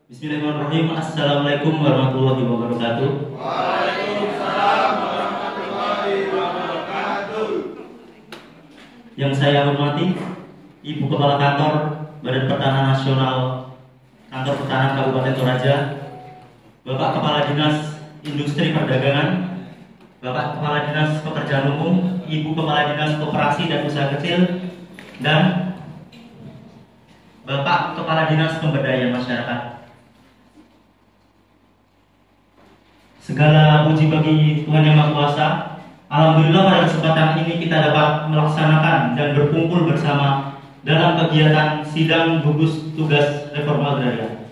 Bismillahirrahmanirrahim. Assalamualaikum warahmatullahi wabarakatuh. Waalaikumsalam warahmatullahi wabarakatuh. Yang saya hormati Ibu Kepala Kantor Badan Pertanahan Nasional Kantor Pertanahan Kabupaten Toraja, Bapak Kepala Dinas Industri Perdagangan, Bapak Kepala Dinas Pekerjaan Umum, Ibu Kepala Dinas Koperasi dan Usaha Kecil, dan Bapak Kepala Dinas Pemberdayaan Masyarakat. Segala puji bagi Tuhan Yang Maha Kuasa. Alhamdulillah pada kesempatan ini kita dapat melaksanakan dan berkumpul bersama dalam kegiatan sidang gugus tugas reforma agraria.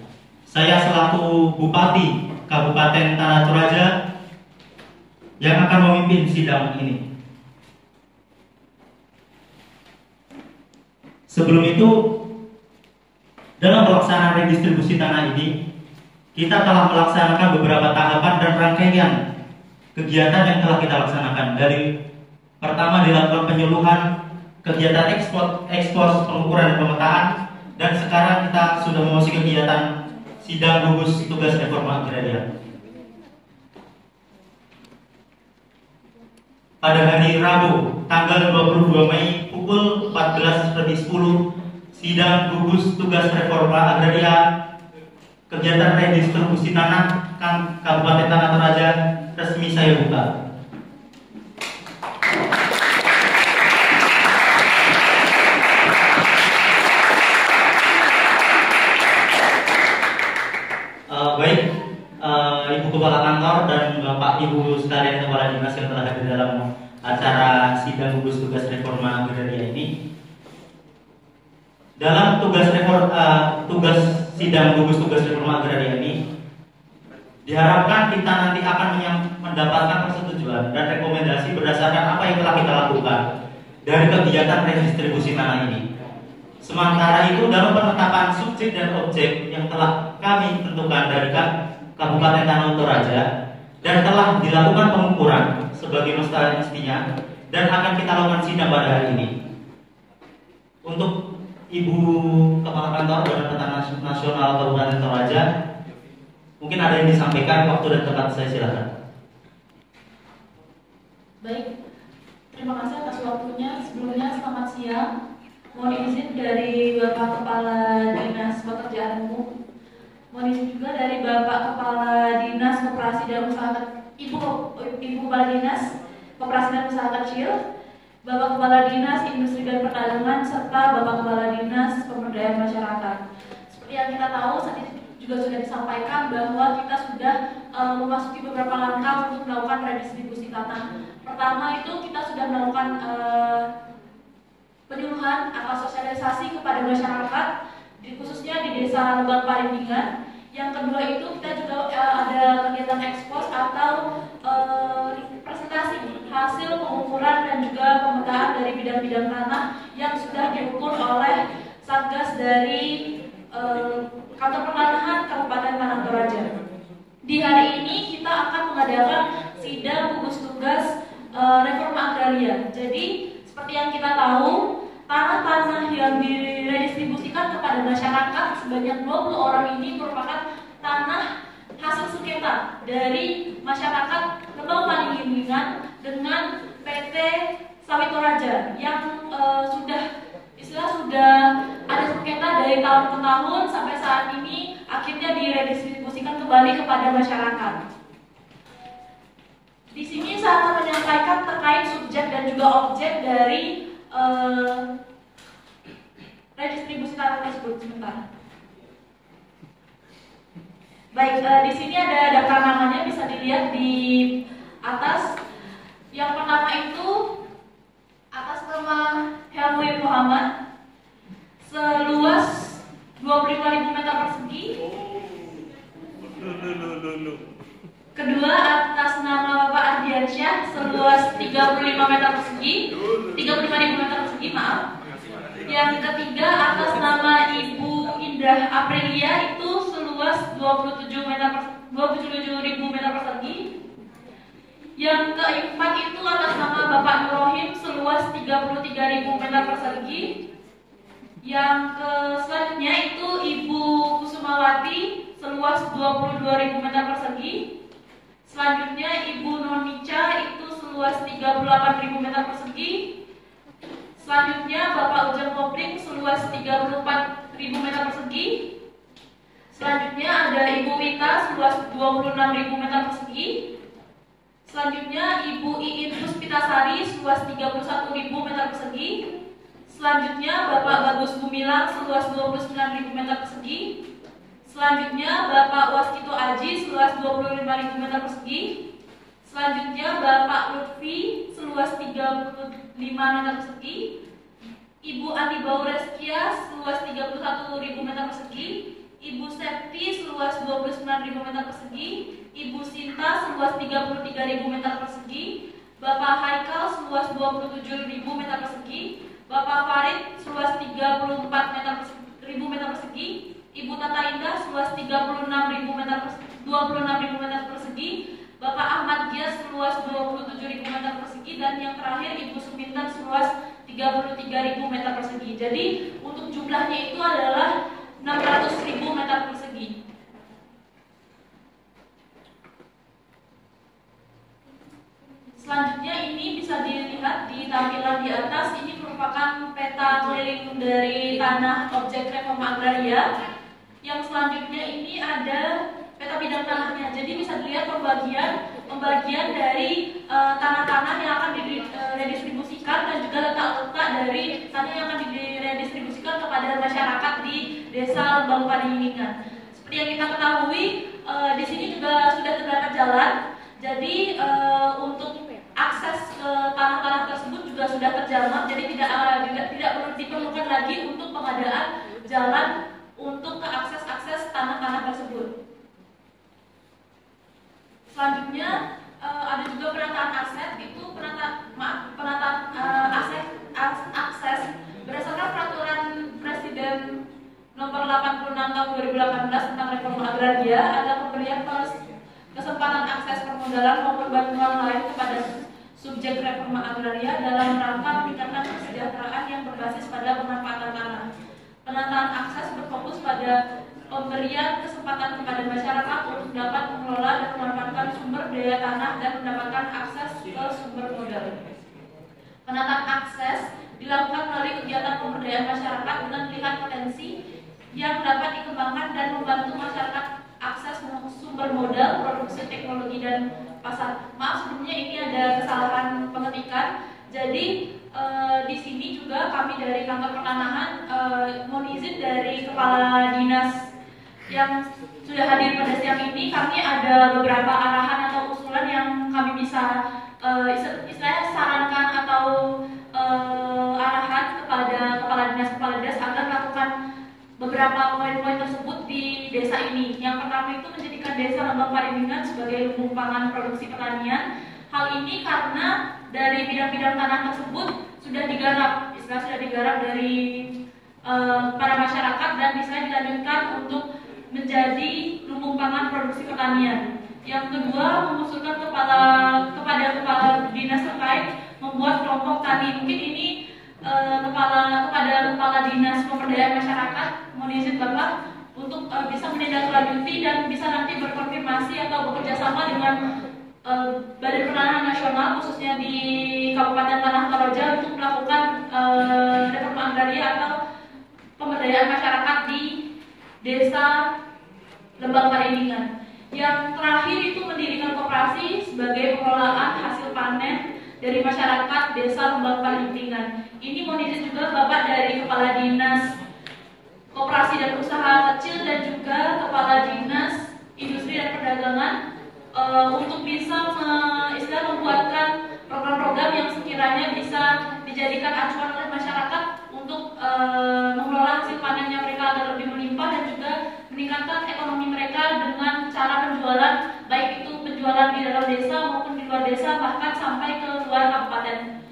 Saya selaku Bupati Kabupaten Tanah Toraja yang akan memimpin sidang ini. Sebelum itu, dalam pelaksanaan redistribusi tanah ini, kita telah melaksanakan beberapa tahapan dan rangkaian kegiatan yang telah kita laksanakan. Dari pertama dilakukan penyuluhan kegiatan ekspos pengukuran dan pemetaan, dan sekarang kita sudah memasuki kegiatan sidang gugus tugas reforma agraria. Pada hari Rabu, tanggal 22 Mei pukul 14.10, sidang gugus tugas reforma agraria kegiatan redistribusi tanah Kabupaten Tanah Toraja resmi saya buka. Ibu Kepala Kantor dan Bapak Ibu sekalian Kepala Dinas yang telah hadir dalam acara sidang gugus tugas reforma agraria ini. Dalam tugas sidang gugus tugas reforma agraria ini, diharapkan kita nanti akan mendapatkan persetujuan dan rekomendasi berdasarkan apa yang telah kita lakukan dari kegiatan redistribusi tanah ini. Sementara itu, dalam penetapan subjek dan objek yang telah kami tentukan dari Kabupaten Tanah Toraja dan telah dilakukan pengukuran sebagai mestinya dan akan kita lakukan sidang pada hari ini. Untuk Ibu Kepala Kantor Badan Pertanahan Nasional Kabupaten Toraja, mungkin ada yang disampaikan, waktu dan tempat saya silakan. Baik, terima kasih atas waktunya. Sebelumnya selamat siang. Mohon izin dari Bapak Kepala Dinas Pekerjaan Umum, mohon izin juga dari Bapak Kepala Dinas Koperasi dan Usaha Ibu Kepala Dinas Koperasi dan Usaha Kecil, Bapak Kepala Dinas Industri dan Perdagangan, serta Bapak Kepala Dinas Pemberdayaan Masyarakat. Seperti yang kita tahu, saat ini juga sudah disampaikan bahwa kita sudah memasuki beberapa langkah untuk melakukan redistribusi tanah. Pertama itu kita sudah melakukan penyuluhan atau sosialisasi kepada masyarakat, khususnya di Desa Lebak Paringgingan. Yang kedua itu kita juga ada kegiatan ekspos atau presentasi hasil pengukuran dan juga pemetaan dari bidang-bidang tanah yang sudah diukur oleh Satgas dari Kantor Pertanahan Kabupaten Tanah Toraja. Di hari ini kita akan mengadakan sidang gugus tugas reforma agraria. Jadi seperti yang kita tahu, tanah-tanah yang diredistribusikan kepada masyarakat sebanyak 20 orang ini merupakan tanah hasil sengketa dari masyarakat Lebak Paringgingan dengan PT Sawit Toraja yang sudah ada sengketa dari tahun ke tahun sampai saat ini akhirnya diredistribusikan kembali kepada masyarakat. Di sini saya akan menyampaikan terkait subjek dan juga objek dari redistribusi tanah tersebut. Sebentar. Baik, di sini ada daftar namanya, bisa dilihat di atas. Yang pertama itu atas nama Helmi Muhammad, seluas 25.000 meter persegi. Kedua atas nama Bapak Ardiansyah, seluas 35 meter persegi, 35.000 meter persegi, maaf. Yang ketiga atas nama Ibu Indah Aprilia, itu seluas 27.000 meter persegi. Yang keempat itu atas nama Bapak Nurrohim, seluas 33.000 meter persegi. Selanjutnya itu Ibu Kusumawati seluas 22.000 meter persegi. Selanjutnya Ibu Nonica itu seluas 38.000 meter persegi. Selanjutnya Bapak Ujang Kopling seluas 34.000 meter persegi. Selanjutnya ada Ibu Wita seluas 26.000 meter persegi. Selanjutnya Ibu Iin Puspitasari seluas 31.000 meter persegi. Selanjutnya Bapak Bagus Gumilang seluas 29.000 meter persegi. Selanjutnya Bapak Waskito Aji seluas 25.000 meter persegi. Selanjutnya Bapak Lutfi seluas 35 meter persegi. Ibu Andi Baureskia seluas 31.000 meter persegi. Ibu Septi seluas 29.000 meter persegi. Ibu Sinta seluas 33.000 meter persegi. Bapak Haikal seluas 27.000 meter persegi. Bapak Farid seluas 34.000 meter persegi. Ibu Tata Indah seluas 26.000 meter persegi. Bapak Ahmad Gias seluas 27.000 meter persegi. Dan yang terakhir Ibu Sumintan seluas 33.000 meter persegi. Jadi untuk jumlahnya itu adalah 600.000 meter persegi. Selanjutnya ini bisa dilihat di tampilan di atas. Ini merupakan peta keliling dari tanah objek reforma agraria. Yang selanjutnya ini ada peta bidang tanahnya. Jadi bisa dilihat pembagian dari tanah-tanah yang akan diredistribusikan dan juga letak-letak dari tanah yang akan diredistribusikan kepada masyarakat di Desa Lembang Padiningan. Seperti yang kita ketahui, di sini juga sudah terdapat jalan. Jadi untuk akses ke tanah-tanah tersebut juga sudah terjamah. Jadi tidak perlu diperlukan lagi untuk pengadaan jalan untuk ke akses tanah-tanah tersebut. Selanjutnya ada juga penataan aset. Itu penataan akses berdasarkan peraturan Presiden nomor 86 tahun 2018 tentang reforma agraria. Ada pemberian kesempatan akses permodalan maupun bantuan lain kepada subjek reforma agraria dalam rangka meningkatkan kesejahteraan yang berbasis pada pemanfaatan tanah. Penataan akses berfokus pada pemberian kesempatan kepada masyarakat untuk dapat mengelola dan memanfaatkan sumber daya tanah dan mendapatkan akses ke sumber modal. Penataan akses dilakukan melalui kegiatan pemberdayaan masyarakat dengan melihat potensi yang dapat dikembangkan dan membantu masyarakat akses sumber modal, produksi teknologi dan pasar. Maaf sebelumnya ini ada kesalahan pengetikan. Jadi di sini juga kami dari kantor pertanahan mohon izin dari kepala dinas yang sudah hadir pada siang ini. Kami ada beberapa arahan atau usulan yang kami bisa istilahnya sarankan atau arahan kepada kepala dinas agar melakukan beberapa poin-poin tersebut di desa ini. Yang pertama itu menjadikan Desa Lembang Padiningan sebagai lumbung pangan produksi pertanian. Hal ini karena dari bidang-bidang tanah tersebut sudah digarap dari para masyarakat dan bisa dilanjutkan untuk menjadi lumbung pangan produksi pertanian. Yang kedua, mengusulkan kepada kepala dinas terkait membuat kelompok tani. Mungkin ini kepada kepala dinas pemberdayaan masyarakat, mohon izin Bapak untuk bisa menindaklanjuti dan bisa nanti berkonfirmasi atau bekerja sama dengan Badan Pertanahan Nasional khususnya di Kabupaten Tanah Toraja untuk melakukan reforma agraria atau pemberdayaan masyarakat di Desa Lembang Padiningan. Yang terakhir itu mendirikan koperasi sebagai pengelolaan hasil panen dari masyarakat Desa Lembang Padiningan. Ini mohon izin juga Bapak dari Kepala Dinas Koperasi dan Usaha Kecil dan juga Kepala Dinas Industri dan Perdagangan untuk bisa membuatkan program-program yang sekiranya bisa dijadikan acuan oleh masyarakat untuk mengelola hasil panennya mereka agar lebih melimpah dan juga meningkatkan ekonomi mereka dengan cara penjualan, baik itu penjualan di dalam desa maupun di luar desa, bahkan sampai ke luar kabupaten.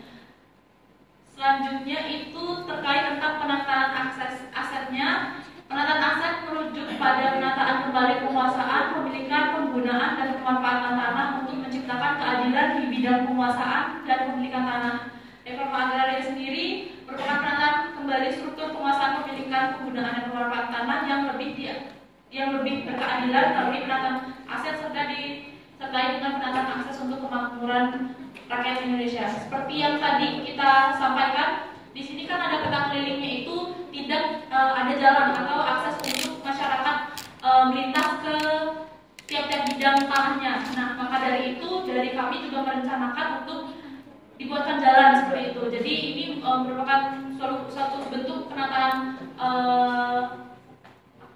Selanjutnya itu terkait tentang penataan asetnya. Penataan aset merujuk pada penataan kembali penguasaan, pemilikan, penggunaan, dan pemanfaatan tanah untuk menciptakan keadilan di bidang penguasaan dan pemilikan tanah. Reforma agraria sendiri merupakan penataan kembali struktur penguasaan pemilikan, penggunaan dan pemanfaatan tanah yang lebih berkeadilan melalui penataan aset disertai dengan penataan akses untuk kemakmuran rakyat Indonesia. Seperti yang tadi kita sampaikan, di sini kan ada peta kelilingnya itu tidak ada jalan atau akses untuk masyarakat melintas ke tiap-tiap bidang tanahnya. Nah, maka dari itu dari kami juga merencanakan untuk dibuatkan jalan seperti itu. Jadi ini merupakan suatu bentuk penataan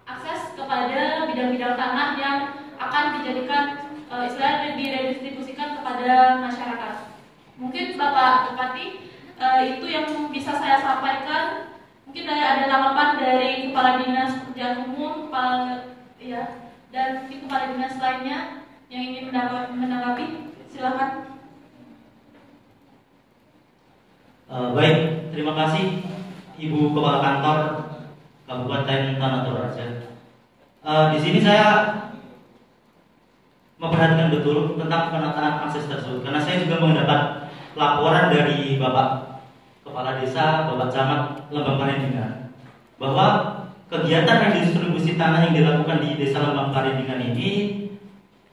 akses kepada bidang-bidang tanah yang akan dijadikan istilahnya diredistribusikan kepada masyarakat. Mungkin Bapak Bupati itu yang bisa saya sampaikan. Mungkin ada tanggapan dari Kepala Dinas Pekerjaan Umum, dan mungkin Kepala Dinas lainnya yang ingin menanggapi. Silakan. Baik, terima kasih Ibu Kepala Kantor Kabupaten Tanah Toraja. Di sini saya memperhatikan betul tentang penataan akses tersebut, karena saya juga mendapat laporan dari Bapak Kepala Desa, Bapak Camat Lembang Parindingan, bahwa kegiatan redistribusi tanah yang dilakukan di Desa Lembang Parindingan ini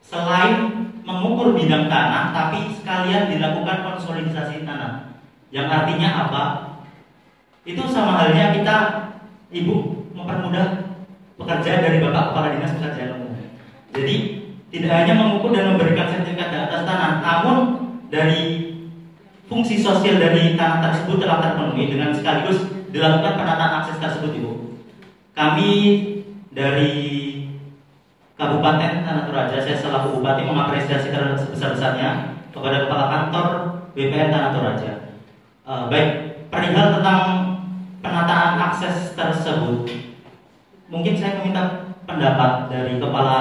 selain mengukur bidang tanah, tapi sekalian dilakukan konsolidasi tanah. Yang artinya apa? Itu sama halnya kita, Ibu, mempermudah pekerjaan dari Bapak Kepala Dinas Pekerjaan Umum. Jadi tidak hanya mengukur dan memberikan sertifikat di atas tanah, namun dari fungsi sosial dari tanah tersebut telah terpenuhi dengan sekaligus dilakukan penataan akses tersebut, Ibu. Kami dari Kabupaten Tanah Toraja, saya selaku Bupati mengapresiasi sebesar-besarnya kepada Kepala Kantor BPN Tanah Toraja. Baik, perihal tentang penataan akses tersebut, mungkin saya meminta pendapat dari Kepala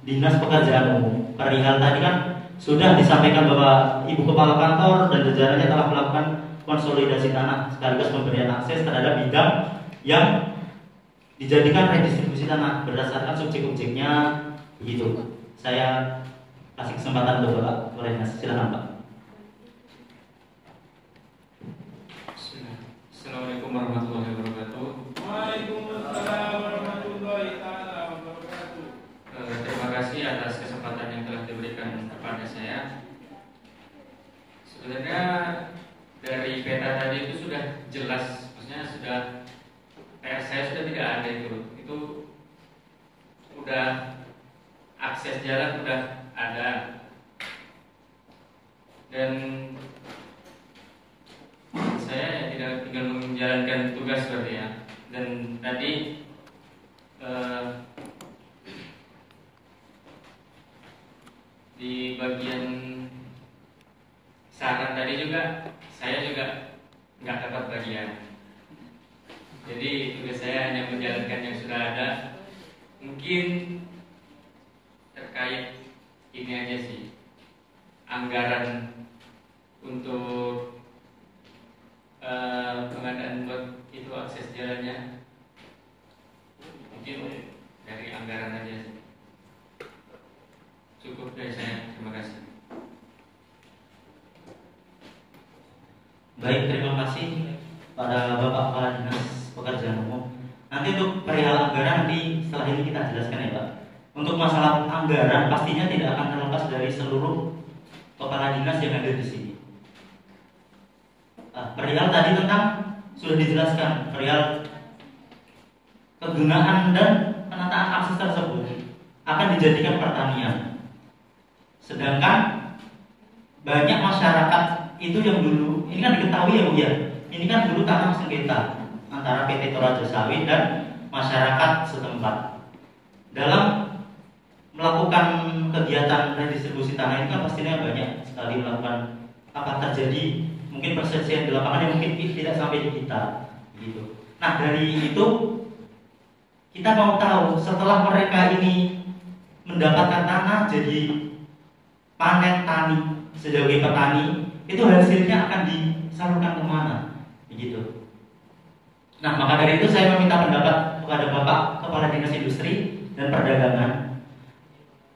Dinas Pekerjaan Umum. Perihal tadi kan sudah disampaikan bahwa Ibu Kepala Kantor dan jajarannya telah melakukan konsolidasi tanah sekaligus pemberian akses terhadap bidang yang dijadikan redistribusi tanah berdasarkan subjek-objeknya, begitu. Saya kasih kesempatan untuk Bapak Kepala Dinas. Silakan, Pak. Assalamualaikum warahmatullahi wabarakatuh. Waalaikumsalam warahmatullahi wabarakatuh. Terima kasih atas kesempatan yang telah diberikan kepada saya. Sebenarnya dari peta tadi itu sudah jelas, maksudnya saya sudah tidak ada itu udah akses jalan udah ada, dan saya ya tinggal menjalankan tugas seperti ya. Dan tadi di bagian saran tadi juga saya juga nggak dapat bagian. Jadi tugas saya hanya menjalankan yang sudah ada. Mungkin terkait ini aja sih, anggaran untuk pengadaan buat itu akses jalannya, mungkin dari anggaran aja sih. Cukup dari saya, terima kasih. Baik, terima kasih pada Bapak Kepala Dinas Pekerjaan Umum. Nanti untuk perihal anggaran nanti setelah ini kita jelaskan ya, Pak. Untuk masalah anggaran pastinya tidak akan terlepas dari seluruh kepala dinas yang ada di sini. Perihal tadi tentang sudah dijelaskan perihal kegunaan dan penataan akses tersebut akan dijadikan pertanian. Sedangkan banyak masyarakat itu yang dulu, ini kan diketahui ya Bu ya, ini kan dulu tanah sengketa antara PT Toraja Sawit dan masyarakat setempat. Dalam melakukan kegiatan redistribusi tanah itu kan pastinya banyak sekali melakukan terjadi mungkin persepsi di lapangan yang mungkin tidak sampai di kita gitu. Nah dari itu kita mau tahu setelah mereka ini mendapatkan tanah jadi panen tani sebagai petani, itu hasilnya akan disalurkan kemana begitu. Nah maka dari itu saya meminta pendapat kepada Bapak Kepala Dinas Industri dan Perdagangan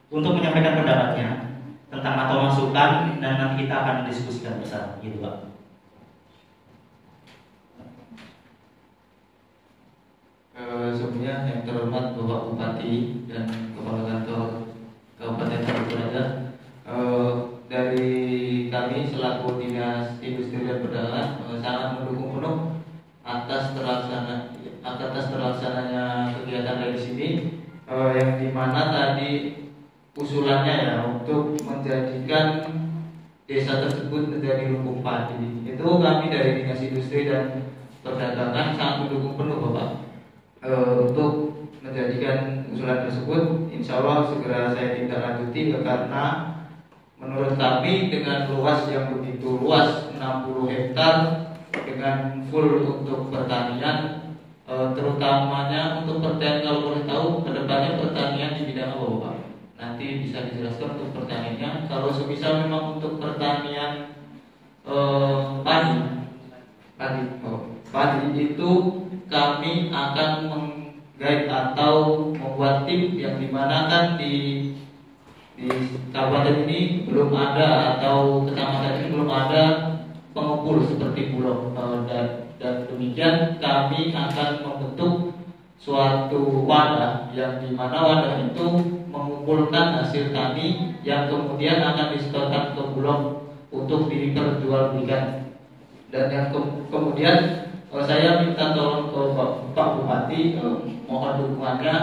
untuk menyampaikan pendapatnya tentang atau masukan, dan nanti kita akan diskusikan bersama gitu Pak. Sebelumnya yang terhormat Bapak Bupati dan Kepala Kantor Kabupaten Samarinda, dari kami selaku Dinas Industri dan Perdagangan sangat mendukung penuh atas terlaksananya kegiatan di sini, yang dimana tadi usulannya ya untuk menjadikan desa tersebut menjadi lumbung padi. Itu kami dari Dinas Industri dan Perdagangan sangat mendukung penuh Bapak untuk menjadikan usulan tersebut. Insya Allah segera saya tindak lanjuti, karena menurut kami dengan luas yang begitu luas 60 hektar dengan full untuk pertanian, terutamanya untuk pertanian, kalau boleh tahu kedepannya pertanian di bidang apa Bapak? Nanti bisa dijelaskan untuk pertaniannya. Kalau semisal memang untuk pertanian padi itu kami akan menggait atau membuat tim yang dimana kan di kabupaten ini belum ada, atau kecamatan ini belum ada pengumpul seperti Bulog, dan demikian kami akan membentuk suatu wadah yang dimana wadah itu mengumpulkan hasil tani yang kemudian akan disetorkan ke Bulog untuk diperjualbelikan. Dan yang kemudian saya minta tolong ke Pak Bupati, mohon dukungannya.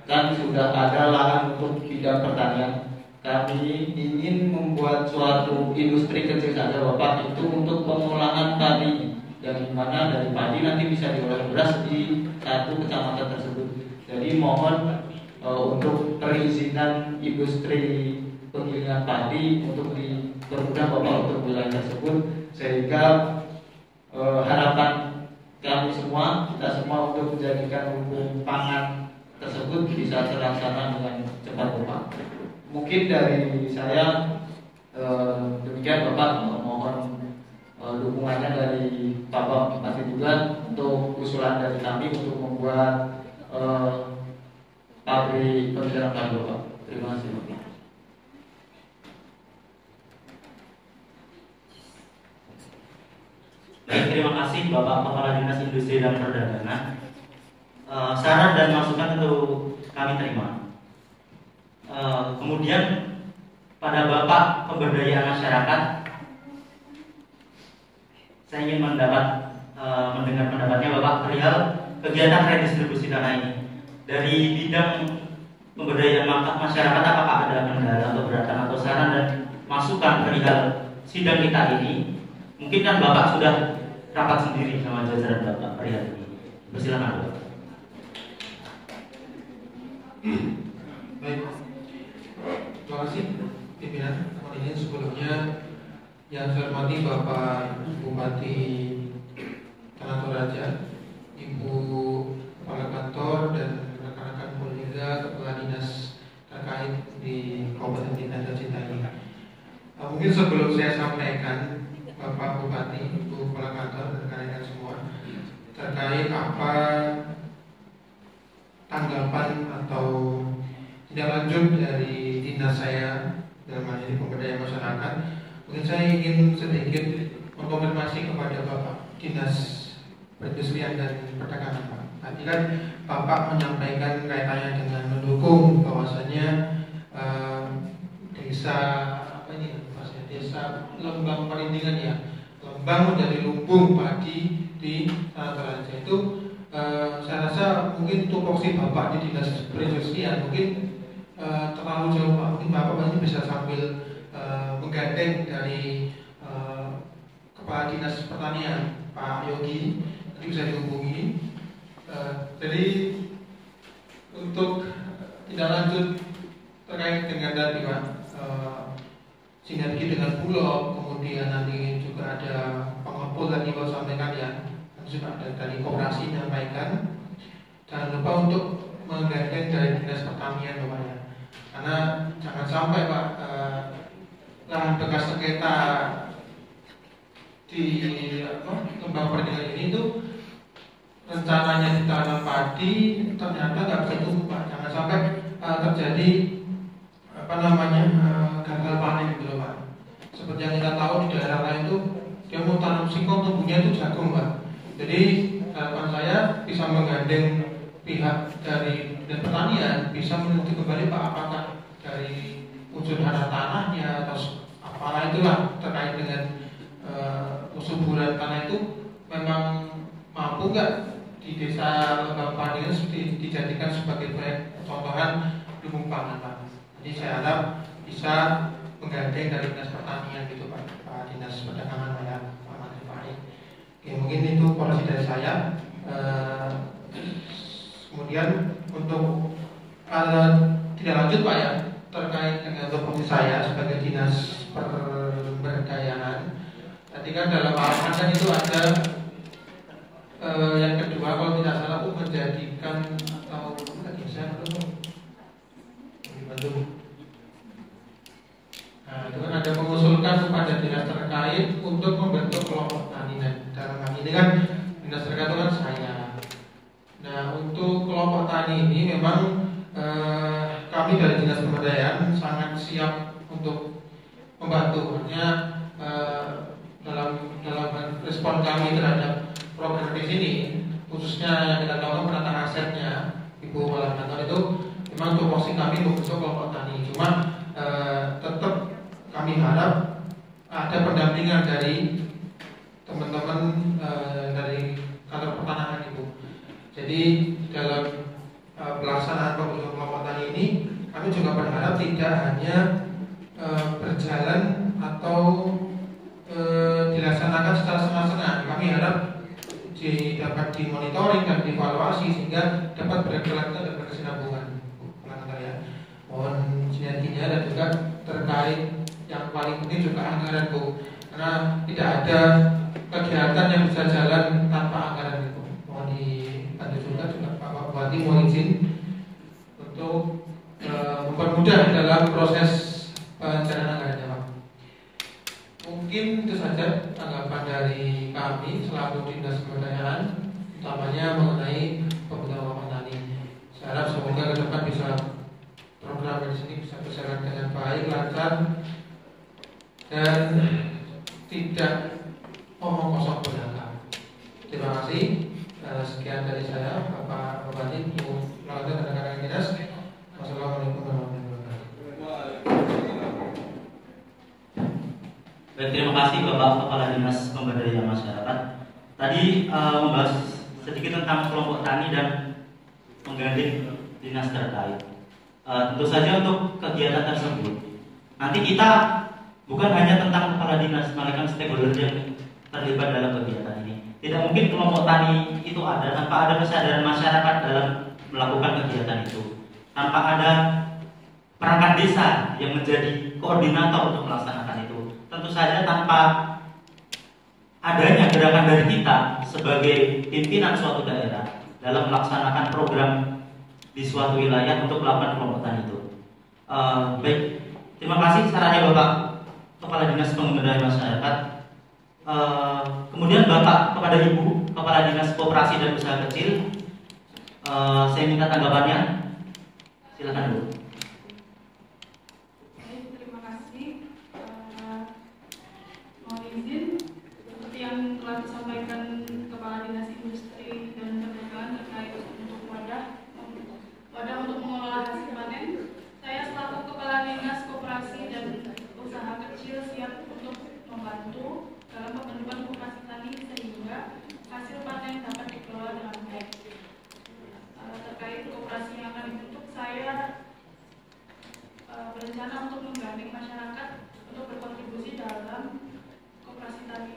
Kan sudah ada lahan untuk bidang pertanian. Kami ingin membuat suatu industri kecil saja Bapak, itu untuk pengolahan padi, yang dimana dari padi nanti bisa diolah beras di satu kecamatan tersebut. Jadi mohon untuk perizinan industri penggilingan padi untuk dipermudah Bapak untuk wilayah tersebut, sehingga harapan kami semua, kita semua, untuk menjadikan lumbung pangan tersebut bisa terlaksana dengan cepat Bapak. Mungkin dari saya demikian Bapak, mohon dukungannya dari Bapak Bupati juga untuk usulan dari kami untuk membuat pabrik penggilingan padi Bapak. Terima kasih Bapak. Baik, terima kasih Bapak Kepala Dinas Industri dan Perdagangan. Saran dan masukan tentu kami terima. Kemudian pada Bapak Pemberdayaan Masyarakat, saya ingin mendengar pendapatnya Bapak perihal kegiatan redistribusi tanah ini. Dari bidang pemberdayaan masyarakat, apakah ada kendala, keberatan atau saran dan masukan perihal sidang kita ini? Mungkin kan Bapak sudah rapat sendiri sama jajaran Bapak perihal ini. Persilakan Bapak. Baik, terima kasih pimpinan. Ini sebelumnya yang saya hormati Bapak Bupati Tanah Toraja, Ibu Kepala Kantor dan rekan-rekan kolega kepala dinas terkait di Kabupaten Bintan dan Citai. Mungkin sebelum saya sampaikan Bapak Bupati, Ibu Kepala Kantor dan rekan-rekan semua terkait apa tanggapan atau tindak lanjut dari dinas saya dalam hal ini pemberdayaan masyarakat, mungkin saya ingin sedikit mengkonfirmasi kepada Bapak Dinas Perindustrian dan Perdagangan Pak. Tadi kan Bapak menyampaikan kaitannya dengan mendukung bahwasanya desa apa ini maksudnya desa Lembang Perindingan ya, Lembang menjadi lumbung padi di Tanah Toraja itu. Saya rasa mungkin tupoksi Bapak di Dinas Perindustrian mungkin terlalu jauh Pak. Mungkin Bapak nanti bisa sambil menggandeng dari Kepala Dinas Pertanian Pak Yogi, nanti bisa dihubungi. Jadi untuk tidak lanjut terkait dengan tadi Pak, sinergi dengan Bulog, kemudian nanti juga ada pengepul tadi Bapak sampaikan ya, sudah ada dari koperasi menyampaikan. Jangan lupa untuk menggandeng dari Dinas Pertanian Bapak ya, karena jangan sampai Pak lahan bekas sengketa di Lembang Perindingan ini itu rencananya ditanam padi ternyata nggak bisa tumbuh Pak. Jangan sampai terjadi gagal panen gitu loh Pak. Seperti yang kita tahu di daerah lain itu dia mau tanam singkong tumbuhnya itu jagung Pak. Jadi harapan saya bisa menggandeng pihak dari Dinas Pertanian bisa meneliti kembali Pak, apakah dari unsur hana tanahnya atau apalah itulah terkait dengan suburan tanah itu memang mampu nggak di desa Lembang Padi dijadikan sebagai proyek contohan dukung pangan Pak. Jadi saya harap bisa menggandeng dari Dinas Pertanian gitu Pak Dinas Perdagangan ya Pak Menteri Pak. Oke, mungkin itu porsi dari saya. Kemudian untuk tidak lanjut Pak ya terkait dengan tupoksi saya sebagai Dinas Pemberdayaan. Tadi kan dalam arahan kan itu ada yang kedua kalau tidak salah itu menjadikan atau lagi saya belum dibantu. Nah, itu kan ada mengusulkan kepada dinas terkait untuk membentuk kelompok tani. Dalam hal ini kan dinas terkait itu kan saya. Nah, untuk kelompok tani ini memang kami dari Dinas Pemberdayaan sangat siap untuk membantu. Artinya dalam respon kami terhadap program di sini, khususnya yang kita tahu penataan asetnya Ibu Kepala Kantor itu memang tupoksi kami untuk kelompok tani. Cuma tetap kami harap ada pendampingan dari teman-teman dari kantor pertanahan Ibu. Jadi dalam pelaksanaan pembentukan kelompok tani ini kami juga berharap tidak hanya berjalan atau dilaksanakan secara setengah-setengah. Kami harap dapat dimonitoring dan dievaluasi sehingga dapat berkelanjutan dan berkesinambungan. Ya. Mohon sinerginya dan juga terkait yang paling penting juga anggaran Bu. Karena tidak ada kegiatan yang bisa jalan tanpa anggaran Bu. Mohon dibantu juga Pak Bupati mohon izin untuk mempermudah dalam proses perencanaan anggarannya Pak. Mungkin itu saja tanggapan dari kami selaku Dinas Pemberdayaan, utamanya mengenai pembentukan kelompok tani. Saya harap semoga ke depan bisa program di sini bisa berjalan dengan baik, lancar, dan tidak omong kosong belaka. Terima kasih. Sekian dari saya, Bapak Bupati, Bu Lalu dan rekan-rekan dinas. Wassalamualaikum warahmatullahi wabarakatuh. Baik, terima kasih Bapak Kepala Dinas Pemberdayaan Masyarakat. Tadi membahas sedikit tentang kelompok tani dan menggandeng dinas terkait. Tentu saja untuk kegiatan tersebut nanti kita bukan hanya tentang kepala dinas, melainkan stakeholder yang terlibat dalam kegiatan ini. Tidak mungkin kelompok tani itu ada tanpa ada kesadaran masyarakat dalam melakukan kegiatan itu, tanpa ada perangkat desa yang menjadi koordinator untuk melaksanakan itu. Tentu saja tanpa adanya gerakan dari kita sebagai pimpinan suatu daerah dalam melaksanakan program di suatu wilayah untuk melakukan kelompok tani itu. Baik, terima kasih sarannya Bapak Kepala Dinas Pemberdayaan Masyarakat. Kemudian Bapak kepada Ibu Kepala Dinas Koperasi dan Usaha Kecil, saya minta tanggapannya. Silakan Bu. Terima kasih. Mohon izin seperti yang telah disampaikan Kepala Dinas Industri dan Perdagangan terkait untuk wadah untuk mengolah hasil panen. Saya selaku Kepala Dinas Koperasi dan Usaha Kecil siap untuk membantu dalam pembentukan koperasi tani sehingga hasil panen dapat dikelola dengan baik. Terkait koperasi yang akan dibentuk, saya berencana untuk menggandeng masyarakat untuk berkontribusi dalam koperasi tani.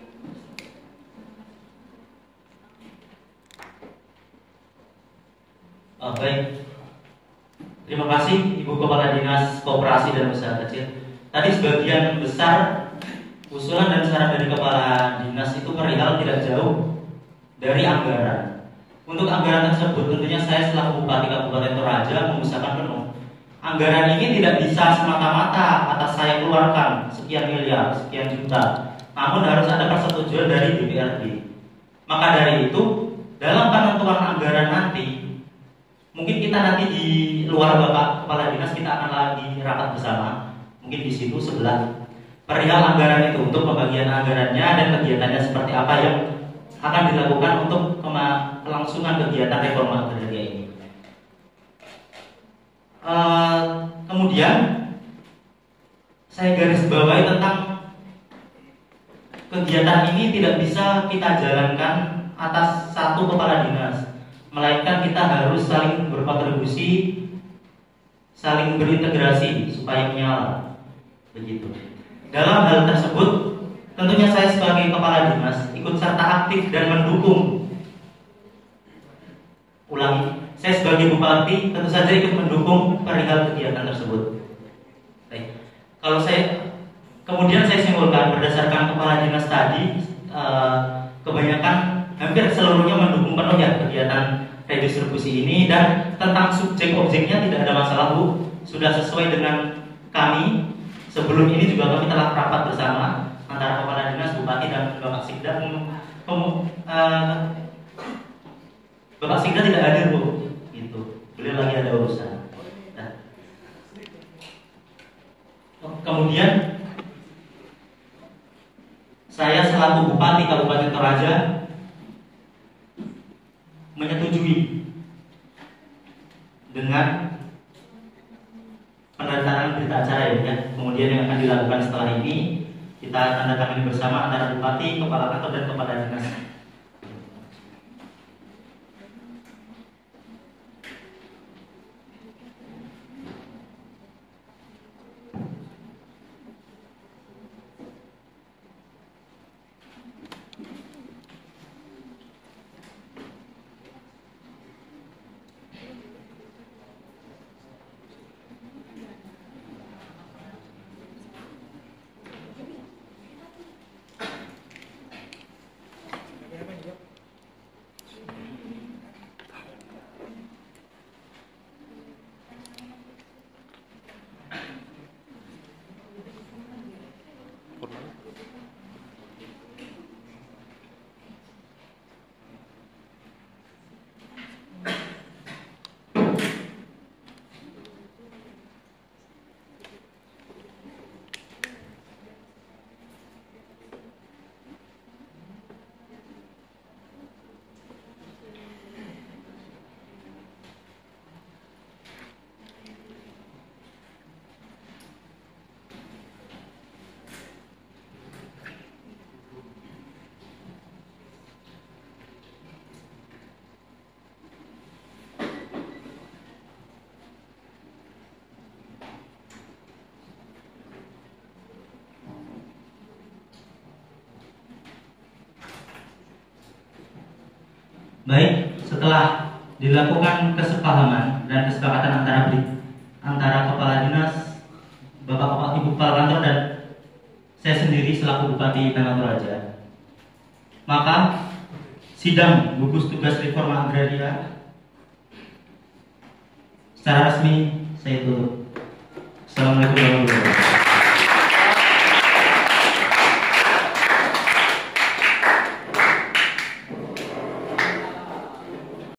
Baik, terima kasih Ibu Kepala Dinas Koperasi dan Usaha Kecil. Tadi sebagian besar usulan dan saran dari Kepala Dinas itu perihal tidak jauh dari anggaran. Untuk anggaran tersebut tentunya saya selaku Bupati Kabupaten Toraja mengusahakan penuh. Anggaran ini tidak bisa semata-mata atas saya keluarkan sekian miliar, sekian juta, namun harus ada persetujuan dari DPRD. Maka dari itu, dalam penentuan anggaran nanti, mungkin kita nanti di luar Bapak Kepala Dinas kita akan lagi rapat bersama, mungkin di situ sebelah perihal anggaran itu untuk pembagian anggarannya dan kegiatannya seperti apa yang akan dilakukan untuk kelangsungan kegiatan reforma agraria ini. Kemudian saya garis bawahi tentang kegiatan ini tidak bisa kita jalankan atas satu kepala dinas, melainkan kita harus saling berkontribusi, saling berintegrasi supaya menyala. Begitu. Dalam hal tersebut, tentunya saya sebagai kepala dinas ikut serta aktif dan mendukung. Ulangi, saya sebagai bupati tentu saja ikut mendukung perihal kegiatan tersebut. Baik. Kemudian saya simpulkan berdasarkan kepala dinas tadi, kebanyakan hampir seluruhnya mendukung penuh ya kegiatan redistribusi ini, dan tentang subjek objeknya tidak ada masalah Bu, sudah sesuai dengan kami. Sebelum ini juga kami telah rapat bersama antara kepala dinas, bupati dan Bapak Sikda. Bapak Sikda tidak hadir Bu, gitu. Beliau lagi ada urusan. Nah. Kemudian saya selaku Bupati Kabupaten Toraja menyetujui dengan penandatangan berita acara ya. Kemudian yang akan dilakukan setelah ini kita tanda tangani bersama antara Bupati, Kepala Kantor dan Kepala Dinas. Baik, setelah dilakukan kesepahaman dan kesepakatan antara kepala dinas, Bapak Ibu Kepala Kantor dan saya sendiri selaku Bupati Tanah Toraja, maka sidang gugus tugas reforma agraria secara resmi saya tutup. Assalamualaikum warahmatullahi wabarakatuh.